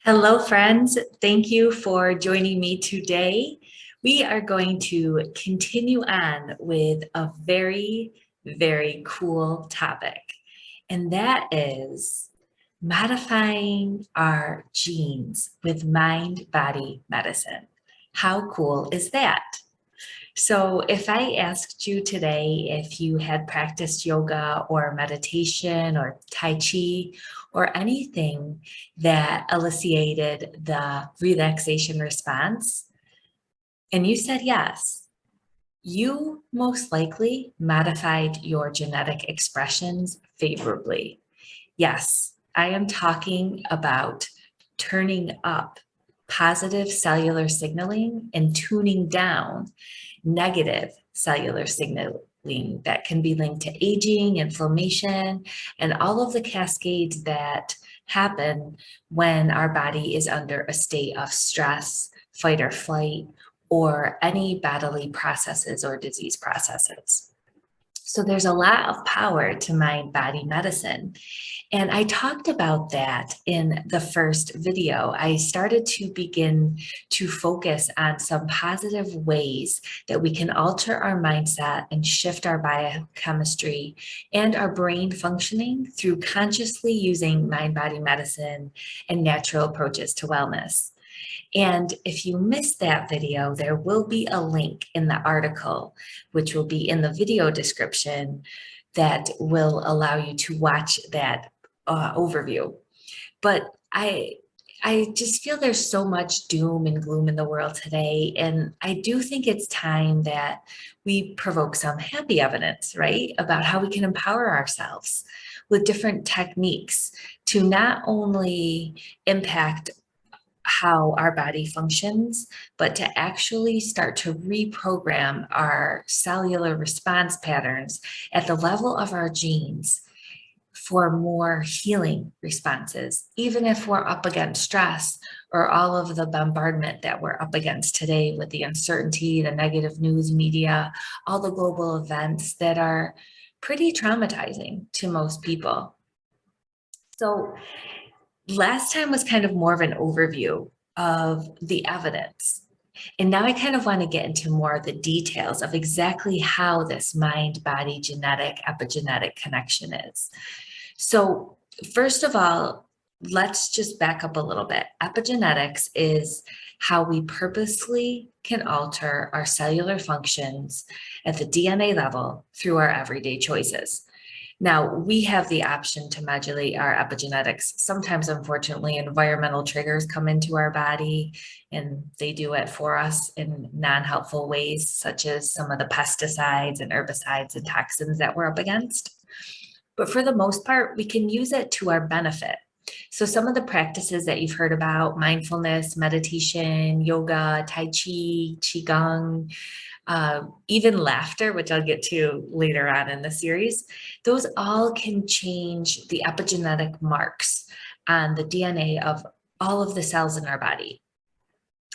Hello, friends. Thank you for joining me today. We are going to continue on with a very cool topic, and that is modifying our genes with mind-body medicine. How cool is that? So if I asked you today if you had practiced yoga or meditation or Tai Chi or anything that elicited the relaxation response, and you said yes, you most likely modified your genetic expressions favorably. Yes, I am talking about turning up positive cellular signaling and tuning down negative cellular signaling that can be linked to aging, inflammation, and all of the cascades that happen when our body is under a state of stress, fight or flight, or any bodily processes or disease processes. So there's a lot of power to mind-body medicine. And I talked about that in the first video. I started to begin to focus on some positive ways that we can alter our mindset and shift our biochemistry and our brain functioning through consciously using mind-body medicine and natural approaches to wellness. And if you missed that video, there will be a link in the article, which will be in the video description, that will allow you to watch that overview. But I just feel there's so much doom and gloom in the world today. And I do think it's time that we provoke some happy evidence, right? About how we can empower ourselves with different techniques to not only impact how our body functions, but to actually start to reprogram our cellular response patterns at the level of our genes for more healing responses, even if we're up against stress or all of the bombardment that we're up against today with the uncertainty, the negative news media, all the global events that are pretty traumatizing to most people. So last time was kind of more of an overview of the evidence. And now I kind of want to get into more of the details of exactly how this mind-body genetic epigenetic connection is. So first of all, let's just back up a little bit. Epigenetics is how we purposely can alter our cellular functions at the DNA level through our everyday choices. Now, we have the option to modulate our epigenetics. Sometimes, unfortunately, environmental triggers come into our body and they do it for us in non-helpful ways, such as some of the pesticides and herbicides and toxins that we're up against. But for the most part, we can use it to our benefit. So some of the practices that you've heard about, mindfulness, meditation, yoga, Tai Chi, Qigong, even laughter, which I'll get to later on in the series, those all can change the epigenetic marks on the DNA of all of the cells in our body.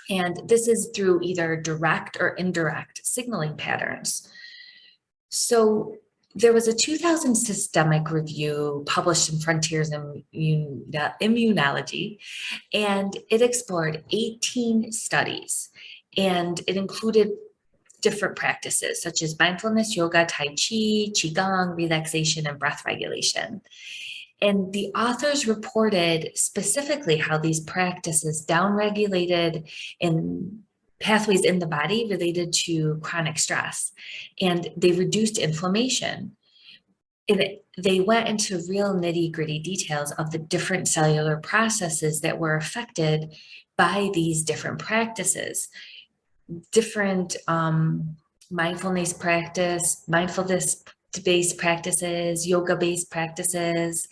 And this is through either direct or indirect signaling patterns. So there was a 2000 systemic review published in Frontiers in Immunology, and it explored 18 studies, and it included different practices such as mindfulness, yoga, Tai Chi, Qigong, relaxation, and breath regulation. And the authors reported specifically how these practices downregulated in pathways in the body related to chronic stress, and they reduced inflammation. They went into real nitty-gritty details of the different cellular processes that were affected by these different practices. Different mindfulness based practices, yoga-based practices,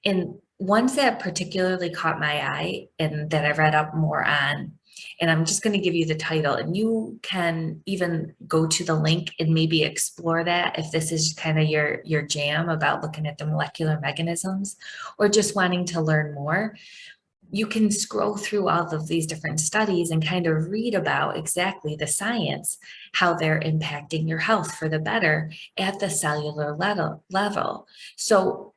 and ones that particularly caught my eye and that I read up more on. And I'm just going to give you the title, and you can even go to the link and maybe explore that if this is kind of your jam about looking at the molecular mechanisms or just wanting to learn more. You can scroll through all of these different studies and kind of read about exactly the science, how they're impacting your health for the better at the cellular level. So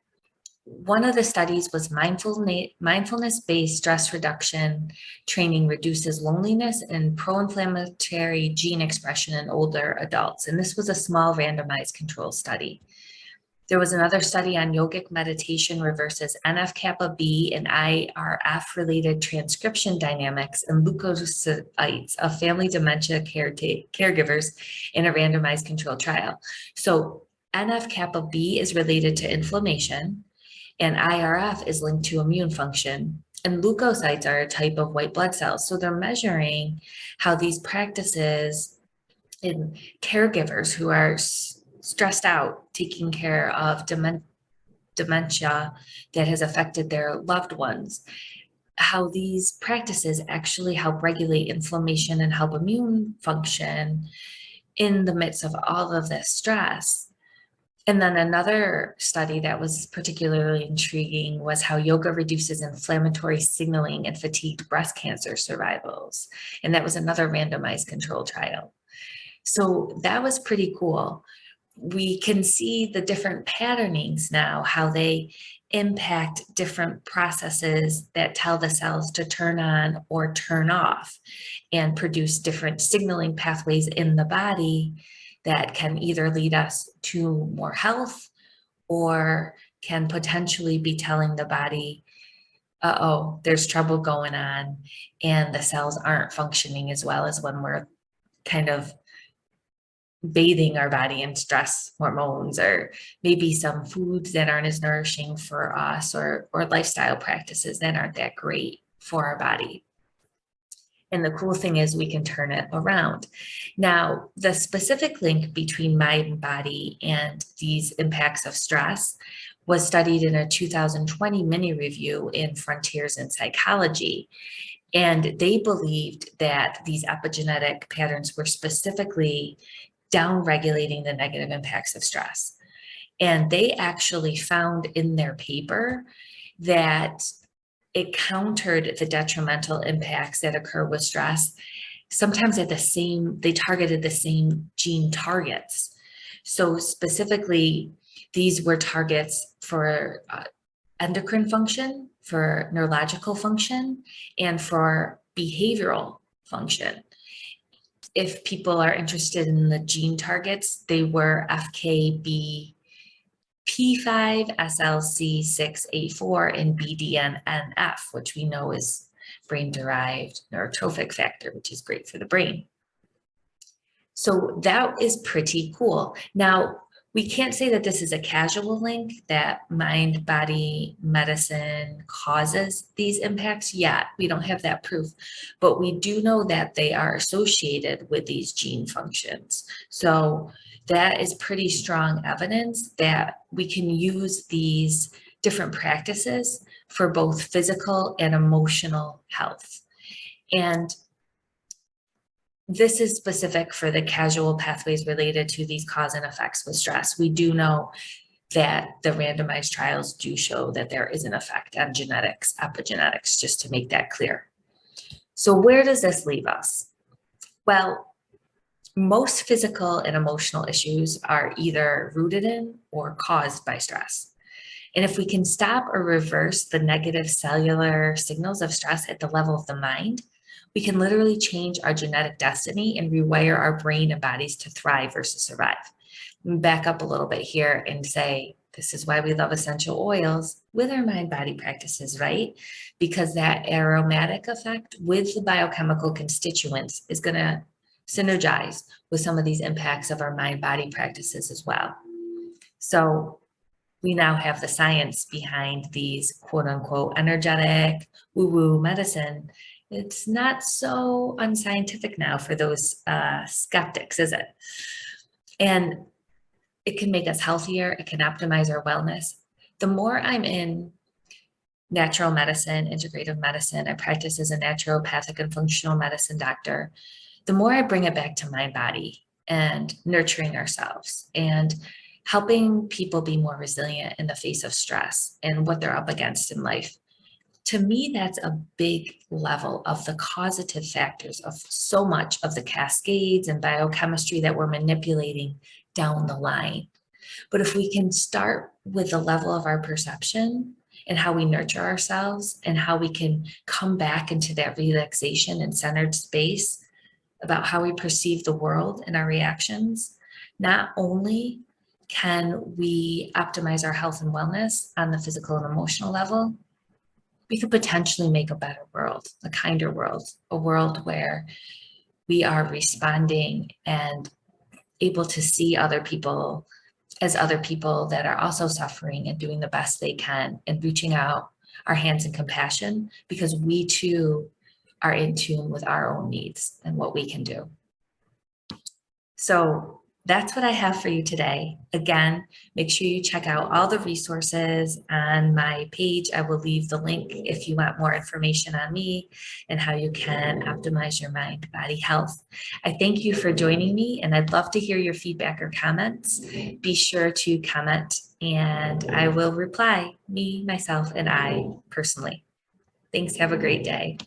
One of the studies was mindfulness-based stress reduction training reduces loneliness and pro-inflammatory gene expression in older adults. And this was a small randomized control study. There was another study on yogic meditation reverses NF-kappa B and IRF-related transcription dynamics and leukocytes of family dementia caregivers in a randomized control trial. So NF-kappa B is related to inflammation, and IRF is linked to immune function. And leukocytes are a type of white blood cells. So they're measuring how these practices in caregivers who are stressed out, taking care of dementia that has affected their loved ones, how these practices actually help regulate inflammation and help immune function in the midst of all of this stress. And then another study that was particularly intriguing was how yoga reduces inflammatory signaling and fatigued breast cancer survivals. And that was another randomized control trial. So that was pretty cool. We can see the different patternings now, how they impact different processes that tell the cells to turn on or turn off and produce different signaling pathways in the body that can either lead us to more health or can potentially be telling the body, uh-oh, there's trouble going on and the cells aren't functioning as well as when we're kind of bathing our body in stress hormones, or maybe some foods that aren't as nourishing for us, or lifestyle practices that aren't that great for our body. And the cool thing is we can turn it around. Now, the specific link between mind and body and these impacts of stress was studied in a 2020 mini review in Frontiers in Psychology. And they believed that these epigenetic patterns were specifically downregulating the negative impacts of stress. And they actually found in their paper that it countered the detrimental impacts that occur with stress. Sometimes they targeted the same gene targets. So specifically, these were targets for endocrine function, for neurological function, and for behavioral function. If people are interested in the gene targets, they were FKB P5, SLC6A4, and BDNF, which we know is brain-derived neurotrophic factor, which is great for the brain. So that is pretty cool. Now, we can't say that this is a casual link, that mind-body medicine causes these impacts yet. We don't have that proof, but we do know that they are associated with these gene functions. So that is pretty strong evidence that we can use these different practices for both physical and emotional health. And this is specific for the causal pathways related to these cause and effects with stress. We do know that the randomized trials do show that there is an effect on genetics, epigenetics, just to make that clear. So where does this leave us? Well, most physical and emotional issues are either rooted in or caused by stress. And if we can stop or reverse the negative cellular signals of stress at the level of the mind, we can literally change our genetic destiny and rewire our brain and bodies to thrive versus survive. Back up a little bit here and say, this is why we love essential oils with our mind-body practices, right? Because that aromatic effect with the biochemical constituents is going to synergize with some of these impacts of our mind-body practices as well. So we now have the science behind these quote unquote energetic woo-woo medicine. It's not so unscientific now for those skeptics, is it? And it can make us healthier. It can optimize our wellness. The more I'm in natural medicine, integrative medicine, I practice as a naturopathic and functional medicine doctor, the more I bring it back to mind body and nurturing ourselves and helping people be more resilient in the face of stress and what they're up against in life. To me, that's a big level of the causative factors of so much of the cascades and biochemistry that we're manipulating down the line. But if we can start with the level of our perception and how we nurture ourselves and how we can come back into that relaxation and centered space about how we perceive the world and our reactions, not only can we optimize our health and wellness on the physical and emotional level, we could potentially make a better world, a kinder world, a world where we are responding and able to see other people as other people that are also suffering and doing the best they can and reaching out our hands in compassion, because we too are in tune with our own needs and what we can do. So that's what I have for you today. Again, make sure you check out all the resources on my page. I will leave the link if you want more information on me and how you can optimize your mind, body health. I thank you for joining me, and I'd love to hear your feedback or comments. Be sure to comment and I will reply, me, myself, and I personally. Thanks. Have a great day.